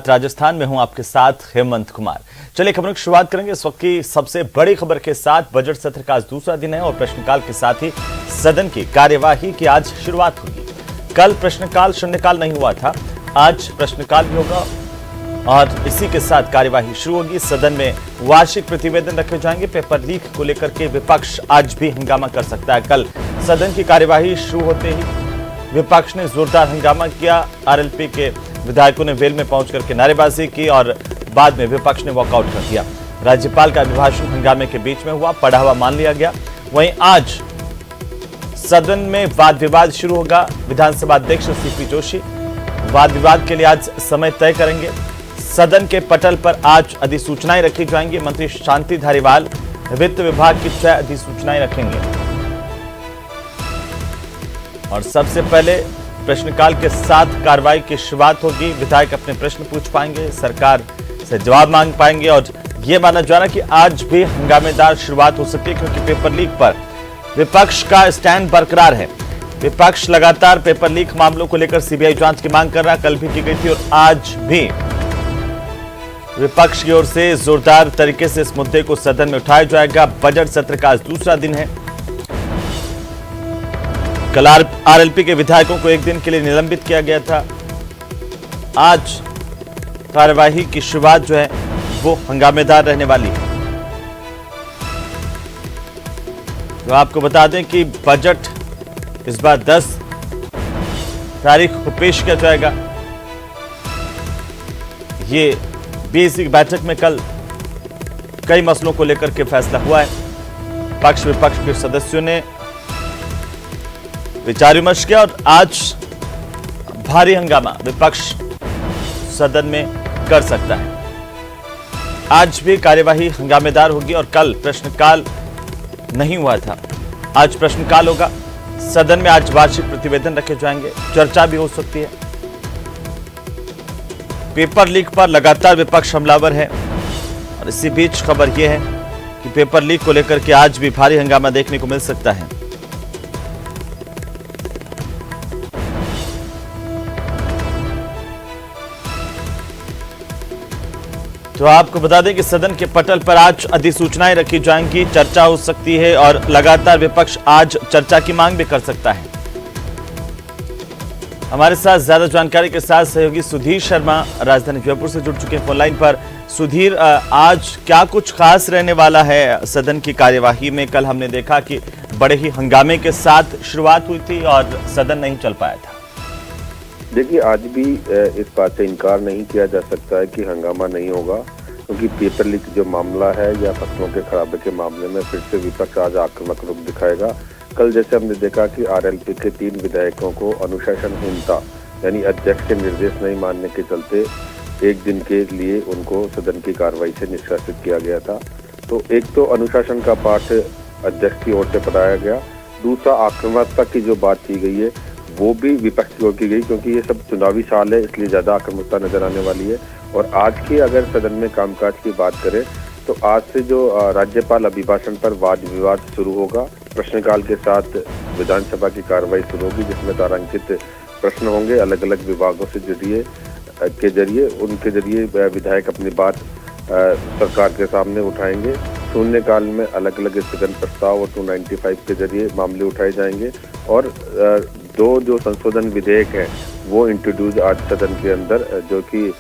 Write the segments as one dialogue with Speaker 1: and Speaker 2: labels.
Speaker 1: राजस्थान में हूं आपके साथ हेमंत कुमार। चलिए खबरों की शुरुआत करेंगे इस वक्त की सबसे बड़ी खबर के साथ। बजट सत्र का आज दूसरा दिन है और प्रश्नकाल के साथ ही सदन की कार्यवाही की आज शुरुआत होगी। कल प्रश्नकाल शून्यकाल नहीं हुआ था, आज प्रश्नकाल भी होगा और इसी के साथ कार्यवाही शुरू होगी। सदन में वार्षिक प्रतिवेदन रखे जाएंगे। पेपर लीक को लेकर के विपक्ष आज भी हंगामा कर सकता है। कल सदन की कार्यवाही शुरू होते ही विपक्ष ने जोरदार हंगामा किया। आरएलपी के विधायकों ने वेल में पहुंच करके नारेबाजी की और बाद में विपक्ष ने वॉकआउट कर दिया। राज्यपाल का अभिभाषण हंगामे के बीच में हुआ, पढ़ा हुआ मान लिया गया। वहीं आज सदन में वाद विवाद शुरू होगा। विधानसभा अध्यक्ष सीपी जोशी वाद विवाद के लिए आज समय तय करेंगे। सदन के पटल पर आज अधिसूचनाएं रखी जाएंगी। मंत्री शांति धारीवाल वित्त विभाग की 6 अधिसूचनाएं रखेंगे और सबसे पहले प्रश्नकाल के साथ कार्रवाई की शुरुआत होगी। विधायक अपने प्रश्न पूछ पाएंगे, सरकार से जवाब मांग पाएंगे और यह माना जा रहा है कि आज भी हंगामेदार शुरुआत हो सकती है क्योंकि पेपर लीक पर विपक्ष का स्टैंड बरकरार है। विपक्ष लगातार पेपर लीक मामलों को लेकर सीबीआई जांच की मांग कर रहा है। कल भी की गई थी और आज भी विपक्ष की ओर से जोरदार तरीके से इस मुद्दे को सदन में उठाया जाएगा। बजट सत्र का आज दूसरा दिन है। कल आरएलपी के विधायकों को एक दिन के लिए निलंबित किया गया था। आज कार्यवाही की शुरुआत जो है वो हंगामेदार रहने वाली है। तो आपको बता दें कि बजट इस बार 10 तारीख को पेश किया जाएगा। ये बीएससी की बैठक में कल कई मसलों को लेकर के फैसला हुआ है। पक्ष विपक्ष के सदस्यों ने विचार विमर्श किया और आज भारी हंगामा विपक्ष सदन में कर सकता है। आज भी कार्यवाही हंगामेदार होगी और कल प्रश्नकाल नहीं हुआ था, आज प्रश्नकाल होगा। सदन में आज वार्षिक प्रतिवेदन रखे जाएंगे, चर्चा भी हो सकती है। पेपर लीक पर लगातार विपक्ष हमलावर है और इसी बीच खबर यह है कि पेपर लीक को लेकर के आज भी भारी हंगामा देखने को मिल सकता है। तो आपको बता दें कि सदन के पटल पर आज अधिसूचनाएं रखी जाएंगी, चर्चा हो सकती है और लगातार विपक्ष आज चर्चा की मांग भी कर सकता है। हमारे साथ ज्यादा जानकारी के साथ सहयोगी सुधीर शर्मा राजधानी जयपुर से जुड़ चुके हैं फोन लाइन पर। सुधीर, आज क्या कुछ खास रहने वाला है सदन की कार्यवाही में? कल हमने देखा कि बड़े ही हंगामे के साथ शुरुआत हुई थी और सदन नहीं चल पाया था।
Speaker 2: देखिए, आज भी इस बात से इनकार नहीं किया जा सकता है कि हंगामा नहीं होगा क्योंकि पेपर लीक जो मामला है या फसलों के खराबे के मामले में फिर से विपक्ष आज आक्रामक रूप दिखाएगा। कल जैसे हमने देखा कि आरएलपी के 3 विधायकों को अनुशासनहीनता यानी अध्यक्ष के निर्देश नहीं मानने के चलते एक दिन के लिए उनको सदन की कार्रवाई से निष्कासित किया गया था। तो एक तो अनुशासन का पाठ अध्यक्ष की ओर से पढ़ाया गया, दूसरा आक्रामकता की जो बात की गई है वो भी विपक्ष की ओर की गई क्योंकि ये सब चुनावी साल है, इसलिए ज्यादा आक्रामकता नजर आने वाली है। और आज की अगर सदन में कामकाज की बात करें तो आज से जो राज्यपाल अभिभाषण पर वाद विवाद शुरू होगा, प्रश्नकाल के साथ विधानसभा की कार्रवाई शुरू होगी जिसमें तारांकित प्रश्न होंगे अलग अलग विभागों से जरिए उनके जरिए विधायक अपनी बात सरकार के सामने उठाएंगे। शून्यकाल में अलग अलग स्थगन प्रस्ताव और 295 के जरिए मामले उठाए जाएंगे और 2 जो संशोधन विधेयक हैं वो इंट्रोड्यूस आज सदन के अंदर जो कि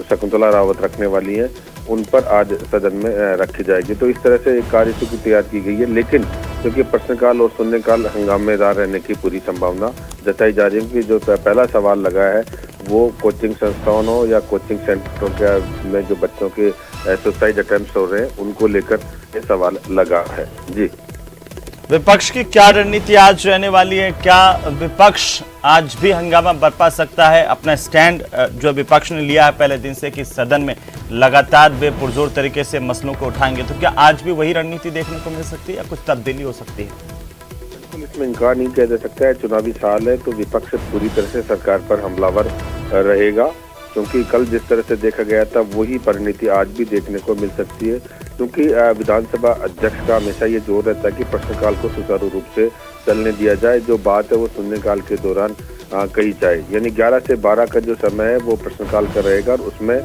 Speaker 2: शकुंतला रावत रखने वाली हैं उन पर आज सदन में रखी जाएगी। तो इस तरह से एक कार्यसूची तैयार की गई है, लेकिन क्योंकि प्रश्नकाल और शून्यकाल हंगामेदार रहने की पूरी संभावना जताई जा रही है कि जो पहला सवाल लगा है वो कोचिंग संस्थाओं हो या कोचिंग सेंटरों के में जो बच्चों के सुसाइड अटेम्प्ट्स हो रहे हैं उनको लेकर ये सवाल लगा है। जी,
Speaker 1: विपक्ष की क्या रणनीति आज रहने वाली है? क्या विपक्ष आज भी हंगामा बरपा सकता है? अपना स्टैंड जो विपक्ष ने लिया है पहले दिन से कि सदन में लगातार वे पुरजोर तरीके से मसलों को उठाएंगे, तो क्या आज भी वही रणनीति देखने को मिल सकती है या कुछ तब्दीली हो सकती है?
Speaker 2: बिल्कुल, इसमें इनकार नहीं किया जा सकता है। चुनावी साल है तो विपक्ष पूरी तरह से सरकार पर हमलावर रहेगा क्योंकि कल जिस तरह से देखा गया था वही परिणति आज भी देखने को मिल सकती है क्योंकि विधानसभा अध्यक्ष का हमेशा ये जोर रहता है कि प्रश्नकाल को सुचारू रूप से चलने दिया जाए। जो बात है वो शून्यकाल के दौरान कही जाए। यानी 11 से 12 का जो समय है वो प्रश्नकाल का रहेगा और उसमें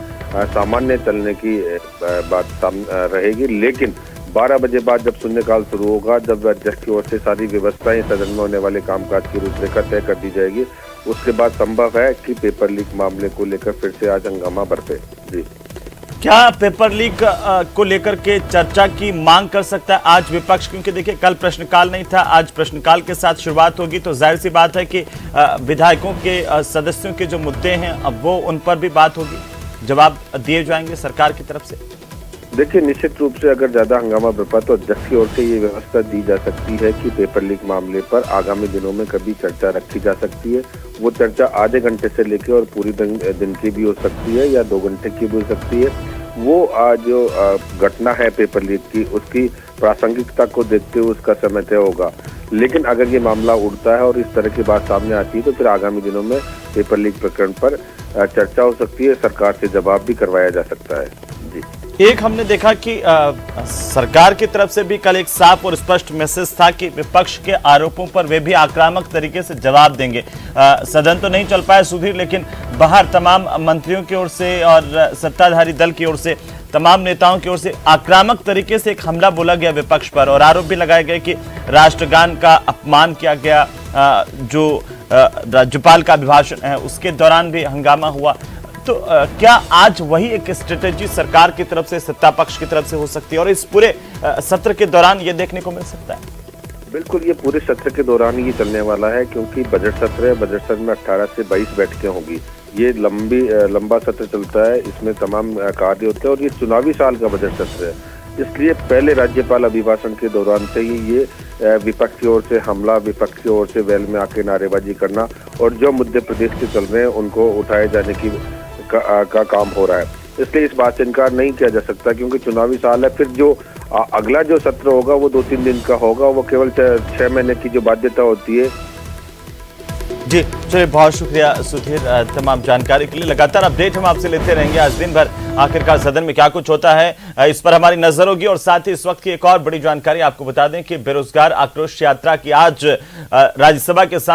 Speaker 2: सामान्य चलने की बात रहेगी। लेकिन 12 बजे बाद जब शून्यकाल शुरू होगा, जब अध्यक्ष की ओर से सारी व्यवस्थाएं सदन में होने वाले कामकाज की रूपरेखा तय कर दी जाएगी, उसके बाद संभव है कि पेपर लीक मामले को लेकर फिर से आज हंगामा बरसे। जी,
Speaker 1: क्या पेपर लीक को लेकर के चर्चा की मांग कर सकता है आज विपक्ष? क्योंकि देखिए कल प्रश्नकाल नहीं था, आज प्रश्नकाल के साथ शुरुआत होगी, तो जाहिर सी बात है कि विधायकों के सदस्यों के जो मुद्दे हैं अब वो उन पर भी बात होगी, जवाब दिए जाएंगे सरकार की तरफ से।
Speaker 2: देखिए, निश्चित रूप से अगर ज्यादा हंगामा बरपा तो अध्यक्ष की ओर से ये व्यवस्था दी जा सकती है कि पेपर लीक मामले पर आगामी दिनों में कभी चर्चा रखी जा सकती है। वो चर्चा आधे घंटे से लेकर और पूरी दिन की भी हो सकती है या 2 घंटे की भी हो सकती है। वो जो घटना है पेपर लीक की, उसकी प्रासंगिकता को देखते हुए उसका समय तय होगा। लेकिन अगर ये मामला उड़ता है और इस तरह की बात सामने आती है तो फिर आगामी दिनों में पेपर लीक प्रकरण पर चर्चा हो सकती है, सरकार से जवाब भी करवाया जा सकता है। जी,
Speaker 1: एक हमने देखा कि सरकार की तरफ से भी कल एक साफ और स्पष्ट मैसेज था कि विपक्ष के आरोपों पर वे भी आक्रामक तरीके से जवाब देंगे। सदन तो नहीं चल पाया सुधीर, लेकिन बाहर तमाम मंत्रियों की ओर से और सत्ताधारी दल की ओर से, तमाम नेताओं की ओर से आक्रामक तरीके से एक हमला बोला गया विपक्ष पर और आरोप भी लगाए गए कि राष्ट्रगान का अपमान किया गया। जो राज्यपाल का अभिभाषण है उसके दौरान भी हंगामा हुआ। तो क्या आज वही एक स्ट्रेटेजी सरकार की तरफ से, सत्ता पक्ष की तरफ से हो सकती है और इस पूरे सत्र के दौरान ये देखने को मिल सकता है?
Speaker 2: बिल्कुल, ये पूरे सत्र के दौरान ही चलने वाला है, क्योंकि बजट सत्र है। बजट सत्र में 18 से 22 बैठकें होंगी। ये लंबा सत्र चलता है, इसमें तमाम कार्य होते हैं और ये चुनावी साल का बजट सत्र है। इसलिए पहले राज्यपाल अभिभाषण के दौरान से ही ये विपक्ष की ओर से हमला, विपक्ष की ओर से वेल में आके नारेबाजी करना और जो मुद्दे प्रदेश के चल रहे हैं उनको उठाए जाने की का काम हो रहा है। इसलिए इस बात से इनकार नहीं किया जा सकता, क्योंकि चुनावी साल है। फिर जो अगला जो सत्र होगा वो 2-3 दिन का होगा, वो केवल 6 महीने की जो बाध्यता होती है।
Speaker 1: जी चलिए, बहुत शुक्रिया सुधीर तमाम जानकारी के लिए। लगातार अपडेट हम आपसे लेते रहेंगे आज दिन भर। आखिरकार सदन में क्या कुछ होता है इस पर हमारी नजर होगी। और साथ ही इस वक्त की एक और बड़ी जानकारी आपको बता दें कि बेरोजगार आक्रोश यात्रा की आज राज्यसभा के साथ